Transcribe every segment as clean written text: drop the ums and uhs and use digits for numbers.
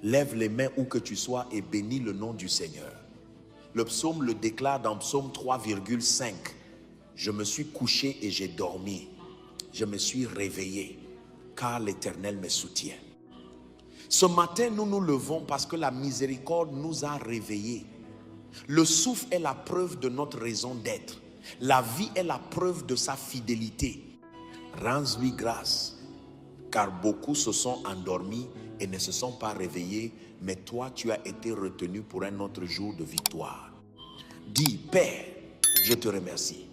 Lève les mains où que tu sois et bénis le nom du Seigneur. Le psaume le déclare dans psaume 3,5. Je me suis couché et j'ai dormi. Je me suis réveillé car l'Éternel me soutient. Ce matin, nous nous levons parce que la miséricorde nous a réveillés. Le souffle est la preuve de notre raison d'être. La vie est la preuve de sa fidélité. Rends-lui grâce, car beaucoup se sont endormis et ne se sont pas réveillés, mais toi, tu as été retenu pour un autre jour de victoire. Dis, Père, je te remercie.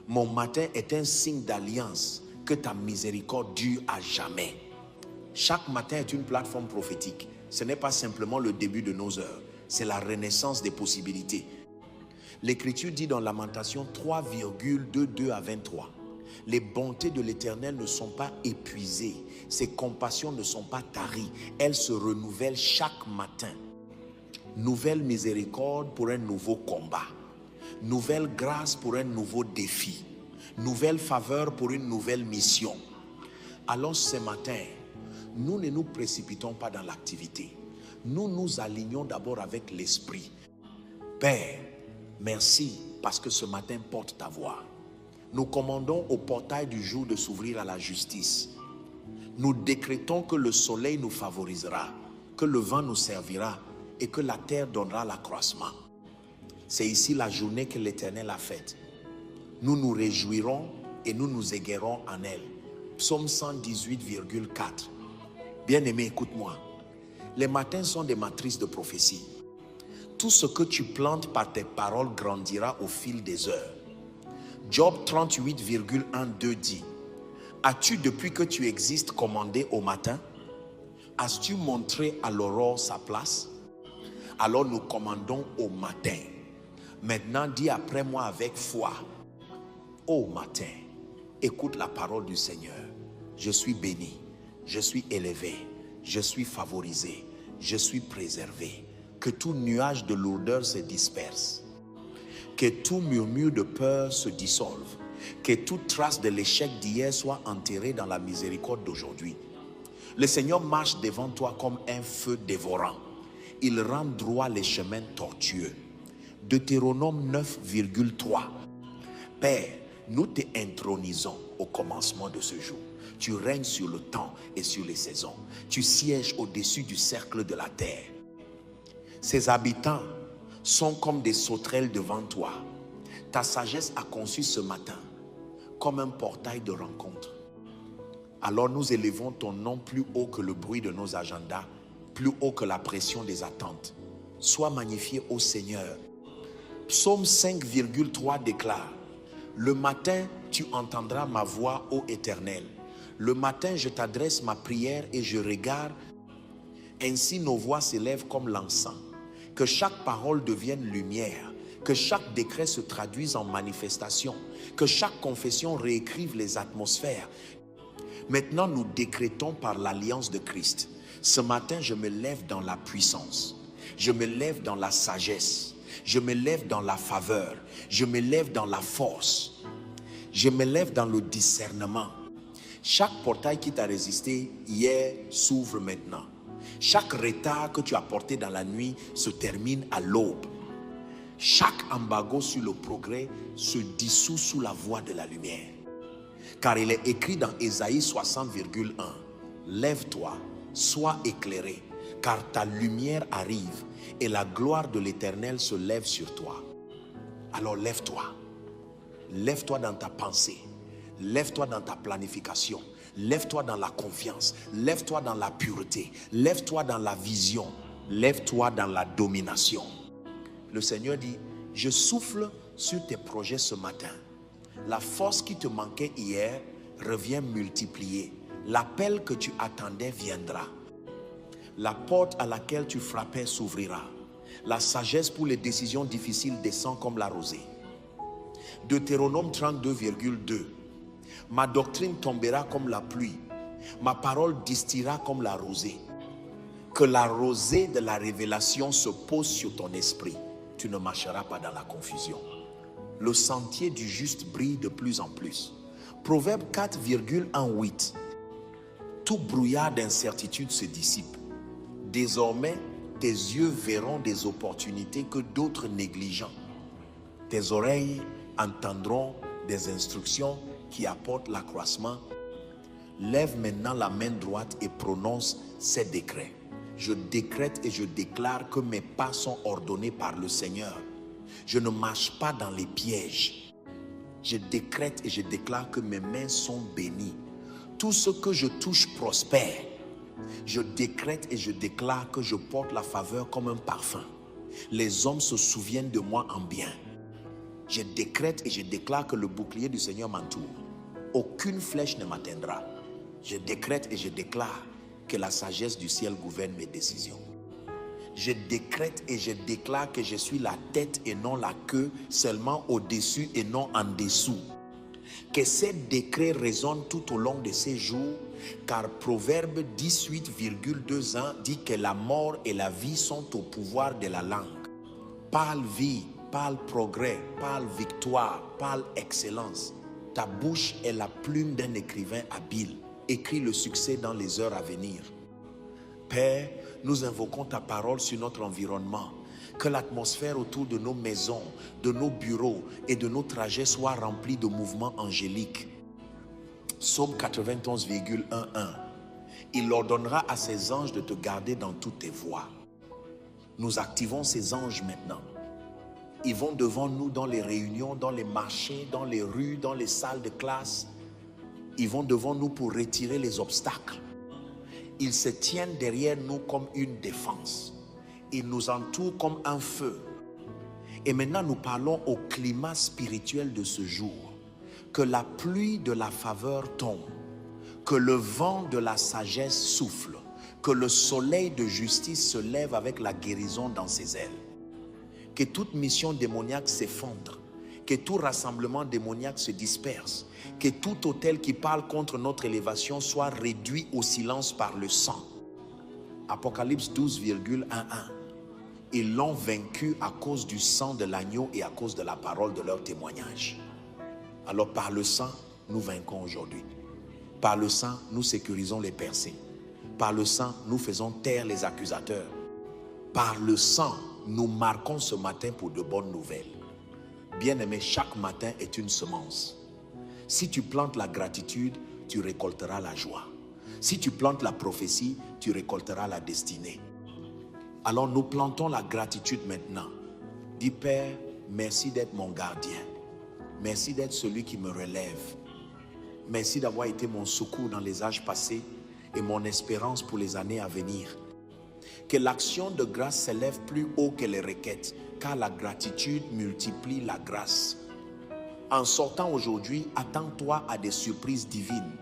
Mon matin est un signe d'alliance, que ta miséricorde dure à jamais. Chaque matin est une plateforme prophétique. Ce n'est pas simplement le début de nos heures, c'est la renaissance des possibilités. L'Écriture dit dans Lamentation 3,22 à 23. Les bontés de l'Éternel ne sont pas épuisées, ses compassions ne sont pas taries, elles se renouvellent chaque matin. Nouvelle miséricorde pour un nouveau combat, nouvelle grâce pour un nouveau défi, nouvelle faveur pour une nouvelle mission. Alors ce matin, nous ne nous précipitons pas dans l'activité. Nous nous alignons d'abord avec l'Esprit. Père, merci parce que ce matin porte ta voix. Nous commandons au portail du jour de s'ouvrir à la justice. Nous décrétons que le soleil nous favorisera, que le vent nous servira et que la terre donnera l'accroissement. C'est ici la journée que l'Éternel a faite. Nous nous réjouirons et nous nous égaierons en elle. Psaume 118,4. Bien-aimé, écoute-moi. Les matins sont des matrices de prophétie. Tout ce que tu plantes par tes paroles grandira au fil des heures. Job 38,12 dit: as-tu depuis que tu existes commandé au matin? As-tu montré à l'aurore sa place? Alors nous commandons au matin. Maintenant dis après moi avec foi: ô matin, écoute la parole du Seigneur. Je suis béni, je suis élevé, je suis favorisé, je suis préservé. Que tout nuage de lourdeur se disperse. Que tout murmure de peur se dissolve. Que toute trace de l'échec d'hier soit enterrée dans la miséricorde d'aujourd'hui. Le Seigneur marche devant toi comme un feu dévorant. Il rend droit les chemins tortueux. Deutéronome 9,3. Père, nous te intronisons au commencement de ce jour. Tu règnes sur le temps et sur les saisons. Tu sièges au-dessus du cercle de la terre. Ses habitants sont comme des sauterelles devant toi. Ta sagesse a conçu ce matin comme un portail de rencontre. Alors nous élevons ton nom plus haut que le bruit de nos agendas, plus haut que la pression des attentes. Sois magnifié ô Seigneur. Psaume 5,3 déclare: le matin tu entendras ma voix ô Éternel. Le matin je t'adresse ma prière et je regarde. Ainsi nos voix s'élèvent comme l'encens. Que chaque parole devienne lumière, que chaque décret se traduise en manifestation, que chaque confession réécrive les atmosphères. Maintenant, nous décrétons par l'alliance de Christ. Ce matin, je me lève dans la puissance, je me lève dans la sagesse, je me lève dans la faveur, je me lève dans la force, je me lève dans le discernement. Chaque portail qui t'a résisté hier s'ouvre maintenant. Chaque retard que tu as porté dans la nuit se termine à l'aube. Chaque embargo sur le progrès se dissout sous la voix de la lumière. Car il est écrit dans Ésaïe 60,1: lève-toi, sois éclairé, car ta lumière arrive et la gloire de l'Éternel se lève sur toi. Alors lève-toi. Lève-toi dans ta pensée. Lève-toi dans ta planification. Lève-toi dans la confiance, lève-toi dans la pureté, lève-toi dans la vision, lève-toi dans la domination. Le Seigneur dit: je souffle sur tes projets ce matin. La force qui te manquait hier revient multipliée. L'appel que tu attendais viendra. La porte à laquelle tu frappais s'ouvrira. La sagesse pour les décisions difficiles descend comme la rosée. Deutéronome 32,2. Ma doctrine tombera comme la pluie. Ma parole distillera comme la rosée. Que la rosée de la révélation se pose sur ton esprit. Tu ne marcheras pas dans la confusion. Le sentier du juste brille de plus en plus. Proverbe 4,18. Tout brouillard d'incertitude se dissipe. Désormais, tes yeux verront des opportunités que d'autres négligent. Tes oreilles entendront des instructions qui apportent l'accroissement. Lève maintenant la main droite et prononce ces décrets. Je décrète et je déclare que mes pas sont ordonnés par le Seigneur. Je ne marche pas dans les pièges. Je décrète et je déclare que mes mains sont bénies. Tout ce que je touche prospère. Je décrète et je déclare que je porte la faveur comme un parfum. Les hommes se souviennent de moi en bien. Je décrète et je déclare que le bouclier du Seigneur m'entoure. Aucune flèche ne m'atteindra. Je décrète et je déclare que la sagesse du ciel gouverne mes décisions. Je décrète et je déclare que je suis la tête et non la queue, seulement au-dessus et non en dessous. Que ces décrets résonnent tout au long de ces jours, car Proverbe 18,2 dit que la mort et la vie sont au pouvoir de la langue. Parle vie, parle progrès, parle victoire, parle excellence. Ta bouche est la plume d'un écrivain habile. Écris le succès dans les heures à venir. Père, nous invoquons ta parole sur notre environnement. Que l'atmosphère autour de nos maisons, de nos bureaux et de nos trajets soit remplie de mouvements angéliques. Psaume 91,11. Il ordonnera à ses anges de te garder dans toutes tes voies. Nous activons ces anges maintenant. Ils vont devant nous dans les réunions, dans les marchés, dans les rues, dans les salles de classe. Ils vont devant nous pour retirer les obstacles. Ils se tiennent derrière nous comme une défense. Ils nous entourent comme un feu. Et maintenant, nous parlons au climat spirituel de ce jour. Que la pluie de la faveur tombe. Que le vent de la sagesse souffle. Que le soleil de justice se lève avec la guérison dans ses ailes. Que toute mission démoniaque s'effondre. Que tout rassemblement démoniaque se disperse. Que tout autel qui parle contre notre élévation soit réduit au silence par le sang. Apocalypse 12,11. Ils l'ont vaincu à cause du sang de l'agneau et à cause de la parole de leur témoignage. Alors par le sang, nous vainquons aujourd'hui. Par le sang, nous sécurisons les percées. Par le sang, nous faisons taire les accusateurs. Par le sang, nous marquons ce matin pour de bonnes nouvelles. Bien-aimé, chaque matin est une semence. Si tu plantes la gratitude, tu récolteras la joie. Si tu plantes la prophétie, tu récolteras la destinée. Alors nous plantons la gratitude maintenant. Dis Père, merci d'être mon gardien. Merci d'être celui qui me relève. Merci d'avoir été mon secours dans les âges passés et mon espérance pour les années à venir. Que l'action de grâce s'élève plus haut que les requêtes, car la gratitude multiplie la grâce. En sortant aujourd'hui, attends-toi à des surprises divines.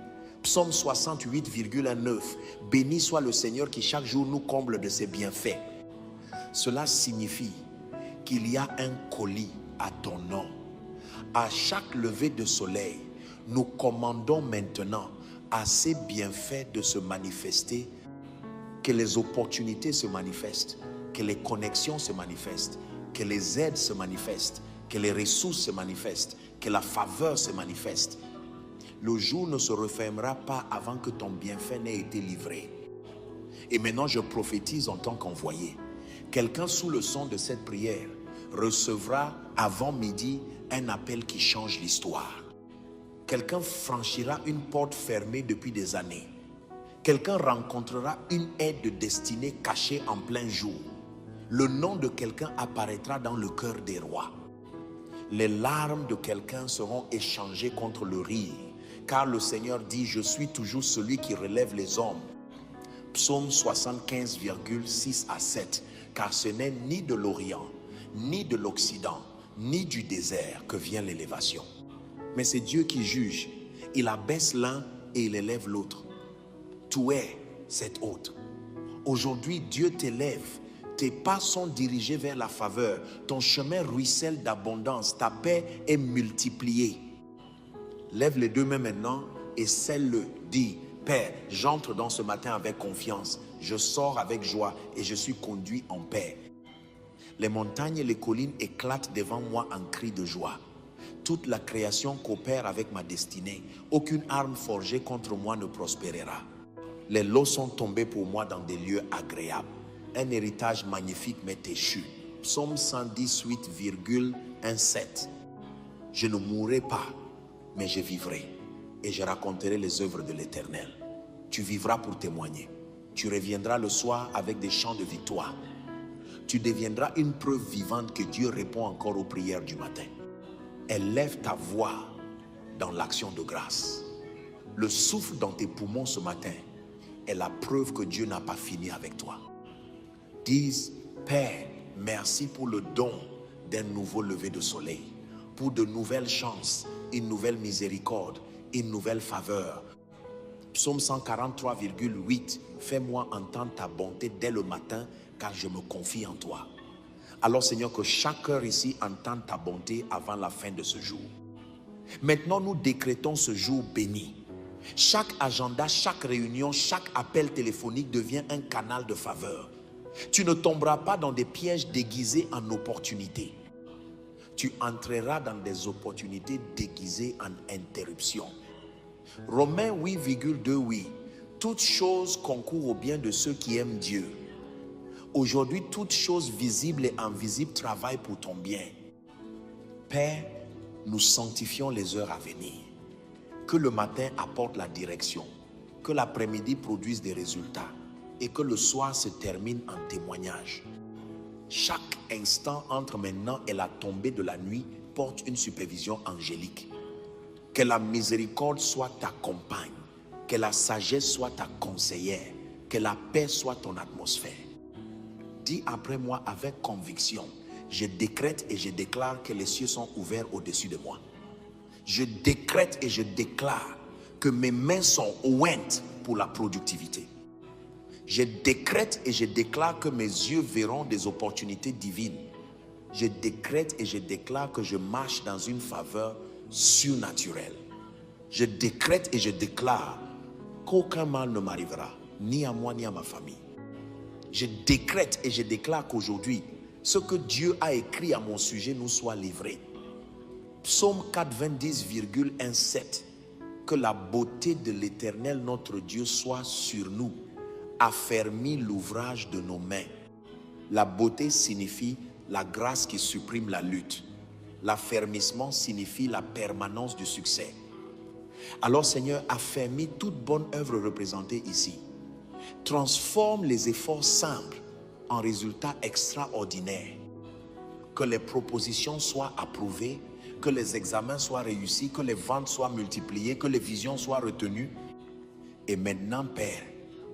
Psaume 68,9. Béni soit le Seigneur qui chaque jour nous comble de ses bienfaits. Cela signifie qu'il y a un colis à ton nom. À chaque lever de soleil, nous commandons maintenant à ces bienfaits de se manifester, que les opportunités se manifestent, que les connexions se manifestent, que les aides se manifestent, que les ressources se manifestent, que la faveur se manifeste. Le jour ne se refermera pas avant que ton bienfait n'ait été livré. Et maintenant, je prophétise en tant qu'envoyé. Quelqu'un sous le son de cette prière recevra avant midi un appel qui change l'histoire. Quelqu'un franchira une porte fermée depuis des années. Quelqu'un rencontrera une aide de destinée cachée en plein jour. Le nom de quelqu'un apparaîtra dans le cœur des rois. Les larmes de quelqu'un seront échangées contre le rire, car le Seigneur dit, je suis toujours celui qui relève les hommes. Psaume 75,6 à 7, car ce n'est ni de l'Orient, ni de l'Occident, ni du désert que vient l'élévation. Mais c'est Dieu qui juge. Il abaisse l'un et il élève l'autre. Tu es cet autre. Aujourd'hui, Dieu t'élève. Tes pas sont dirigés vers la faveur. Ton chemin ruisselle d'abondance. Ta paix est multipliée. Lève les deux mains maintenant et scelle-le. Dis, Père, j'entre dans ce matin avec confiance. Je sors avec joie et je suis conduit en paix. Les montagnes et les collines éclatent devant moi en cris de joie. Toute la création coopère avec ma destinée. Aucune arme forgée contre moi ne prospérera. Les lots sont tombés pour moi dans des lieux agréables. un héritage magnifique m'est échu. Psaume 118,17. Je ne mourrai pas, mais je vivrai et je raconterai les œuvres de l'Éternel. Tu vivras pour témoigner. Tu reviendras le soir avec des chants de victoire. Tu deviendras une preuve vivante que Dieu répond encore aux prières du matin. Élève ta voix dans l'action de grâce. Le souffle dans tes poumons ce matin est la preuve que Dieu n'a pas fini avec toi. Dis, Père, merci pour le don d'un nouveau lever de soleil, pour de nouvelles chances, une nouvelle miséricorde, une nouvelle faveur. Psaume 143,8, fais-moi entendre ta bonté dès le matin, car je me confie en toi. Alors Seigneur, que chaque cœur ici entende ta bonté avant la fin de ce jour. Maintenant, nous décrétons ce jour béni. Chaque agenda, chaque réunion, chaque appel téléphonique devient un canal de faveur. Tu ne tomberas pas dans des pièges déguisés en opportunités. Tu entreras dans des opportunités déguisées en interruptions. Romains 8,2, oui. Toute chose concourt au bien de ceux qui aiment Dieu. Aujourd'hui, toute chose visible et invisible travaille pour ton bien. Père, nous sanctifions les heures à venir. Que le matin apporte la direction, que l'après-midi produise des résultats et que le soir se termine en témoignage. Chaque instant entre maintenant et la tombée de la nuit porte une supervision angélique. Que la miséricorde soit ta compagne, que la sagesse soit ta conseillère, que la paix soit ton atmosphère. Dis après moi avec conviction, je décrète et je déclare que les cieux sont ouverts au-dessus de moi. Je décrète et je déclare que mes mains sont ointes pour la productivité. Je décrète et je déclare que mes yeux verront des opportunités divines. Je décrète et je déclare que je marche dans une faveur surnaturelle. Je décrète et je déclare qu'aucun mal ne m'arrivera, ni à moi ni à ma famille. Je décrète et je déclare qu'aujourd'hui, ce que Dieu a écrit à mon sujet nous soit livré. Psaume 90,17. Que la beauté de l'Éternel notre Dieu soit sur nous, affermit l'ouvrage de nos mains. La beauté signifie la grâce qui supprime la lutte. L'affermissement signifie la permanence du succès. Alors Seigneur, affermis toute bonne œuvre représentée ici. Transforme les efforts simples en résultats extraordinaires. Que les propositions soient approuvées, que les examens soient réussis, que les ventes soient multipliées, que les visions soient retenues. Et maintenant, Père,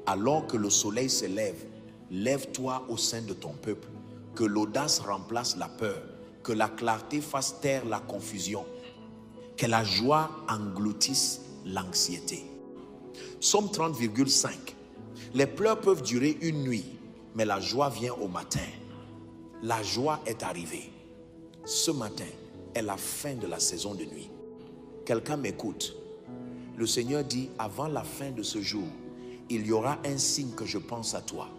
alors que le soleil se lève, lève-toi au sein de ton peuple. Que l'audace remplace la peur, que la clarté fasse taire la confusion, que la joie engloutisse l'anxiété. Psaume 30,5. Les pleurs peuvent durer une nuit, mais la joie vient au matin. La joie est arrivée. Ce matin est la fin de la saison de nuit. Quelqu'un m'écoute. Le Seigneur dit, avant la fin de ce jour, il y aura un signe que je pense à toi.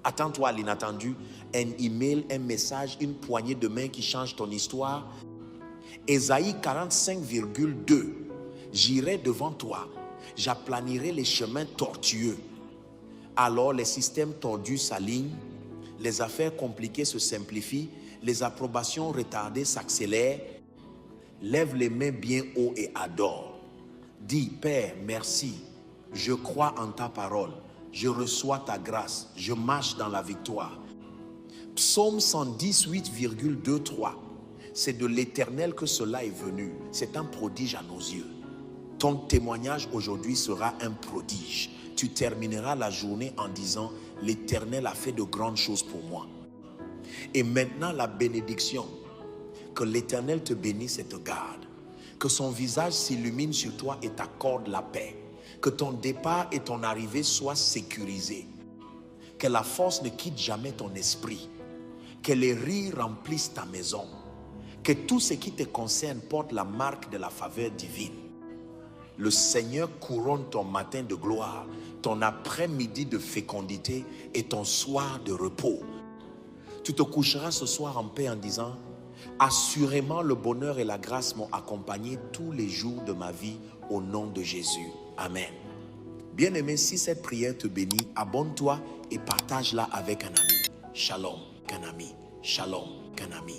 Attends-toi à l'inattendu, un email, un message, une poignée de main qui change ton histoire. Ésaïe 45,2. J'irai devant toi, j'aplanirai les chemins tortueux. Alors les systèmes tordus s'alignent, les affaires compliquées se simplifient, les approbations retardées s'accélèrent. Lève les mains bien haut et adore. Dis, Père, merci. Je crois en ta parole. Je reçois ta grâce. Je marche dans la victoire. Psaume 118,23. C'est de l'Éternel que cela est venu. C'est un prodige à nos yeux. Ton témoignage aujourd'hui sera un prodige. Tu termineras la journée en disant, l'Éternel a fait de grandes choses pour moi. Et maintenant la bénédiction. Que l'Éternel te bénisse et te garde. Que son visage s'illumine sur toi et t'accorde la paix. Que ton départ et ton arrivée soient sécurisés. Que la force ne quitte jamais ton esprit. Que les rires remplissent ta maison. Que tout ce qui te concerne porte la marque de la faveur divine. Le Seigneur couronne ton matin de gloire, ton après-midi de fécondité et ton soir de repos. Tu te coucheras ce soir en paix en disant, assurément le bonheur et la grâce m'ont accompagné tous les jours de ma vie au nom de Jésus. Amen. Bien-aimé, si cette prière te bénit, abonne-toi et partage-la avec un ami. Shalom, qu'un ami. Shalom, qu'un ami.